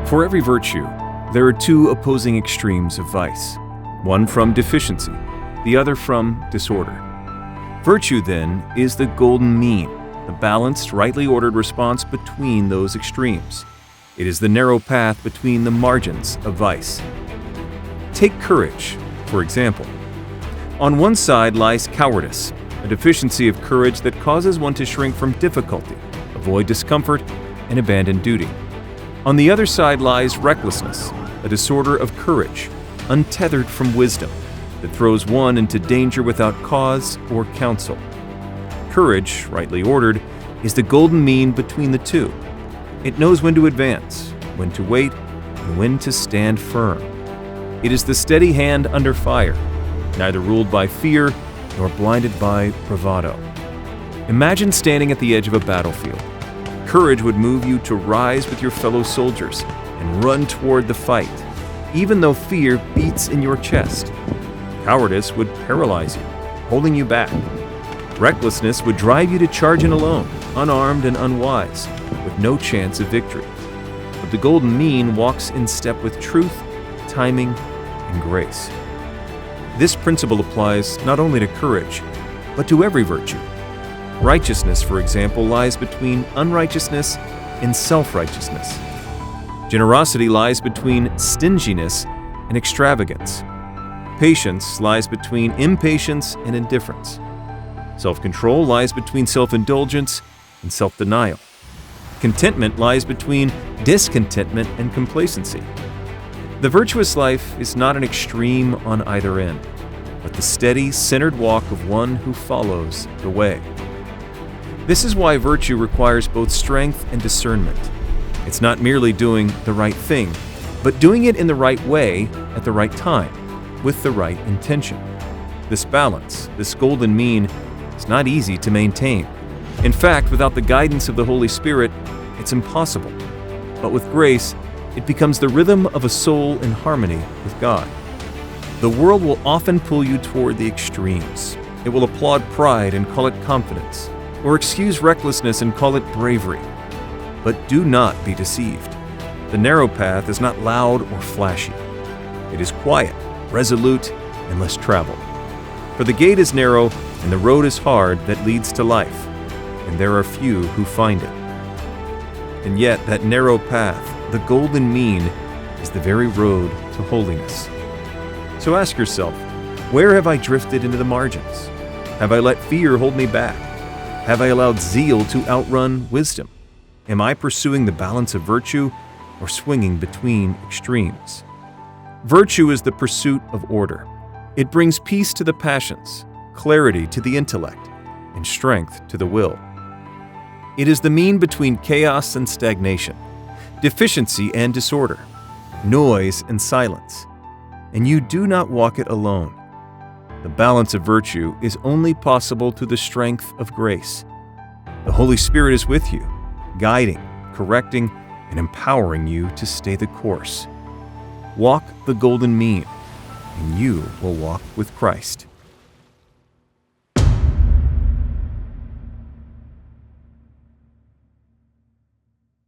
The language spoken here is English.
For every virtue, there are two opposing extremes of vice, one from deficiency, the other from disorder. Virtue, then, is the golden mean, the balanced, rightly ordered response between those extremes. It is the narrow path between the margins of vice. Take courage, for example. On one side lies cowardice, a deficiency of courage that causes one to shrink from difficulty, avoid discomfort, and abandon duty. On the other side lies recklessness, a disorder of courage, untethered from wisdom, that throws one into danger without cause or counsel. Courage, rightly ordered, is the golden mean between the two. It knows when to advance, when to wait, and when to stand firm. It is the steady hand under fire, neither ruled by fear nor blinded by bravado. Imagine standing at the edge of a battlefield. Courage would move you to rise with your fellow soldiers and run toward the fight, even though fear beats in your chest. Cowardice would paralyze you, holding you back. Recklessness would drive you to charge in alone, unarmed and unwise, with no chance of victory. But the golden mean walks in step with truth, timing, and grace. This principle applies not only to courage, but to every virtue. Righteousness, for example, lies between unrighteousness and self-righteousness. Generosity lies between stinginess and extravagance. Patience lies between impatience and indifference. Self-control lies between self-indulgence and self-denial. Contentment lies between discontentment and complacency. The virtuous life is not an extreme on either end, but the steady, centered walk of one who follows the way. This is why virtue requires both strength and discernment. It's not merely doing the right thing, but doing it in the right way at the right time, with the right intention. This balance, this golden mean, is not easy to maintain. In fact, without the guidance of the Holy Spirit, it's impossible. But with grace, it becomes the rhythm of a soul in harmony with God. The world will often pull you toward the extremes. It will applaud pride and call it confidence, or excuse recklessness and call it bravery. But do not be deceived. The narrow path is not loud or flashy. It is quiet, resolute, and less traveled. For the gate is narrow and the road is hard that leads to life, and there are few who find it. And yet that narrow path, the golden mean, is the very road to holiness. So ask yourself, where have I drifted into the margins? Have I let fear hold me back? Have I allowed zeal to outrun wisdom? Am I pursuing the balance of virtue or swinging between extremes? Virtue is the pursuit of order. It brings peace to the passions, clarity to the intellect, and strength to the will. It is the mean between chaos and stagnation, deficiency and disorder, noise and silence, and you do not walk it alone. The balance of virtue is only possible through the strength of grace. The Holy Spirit is with you, guiding, correcting, and empowering you to stay the course. Walk the golden mean, and you will walk with Christ.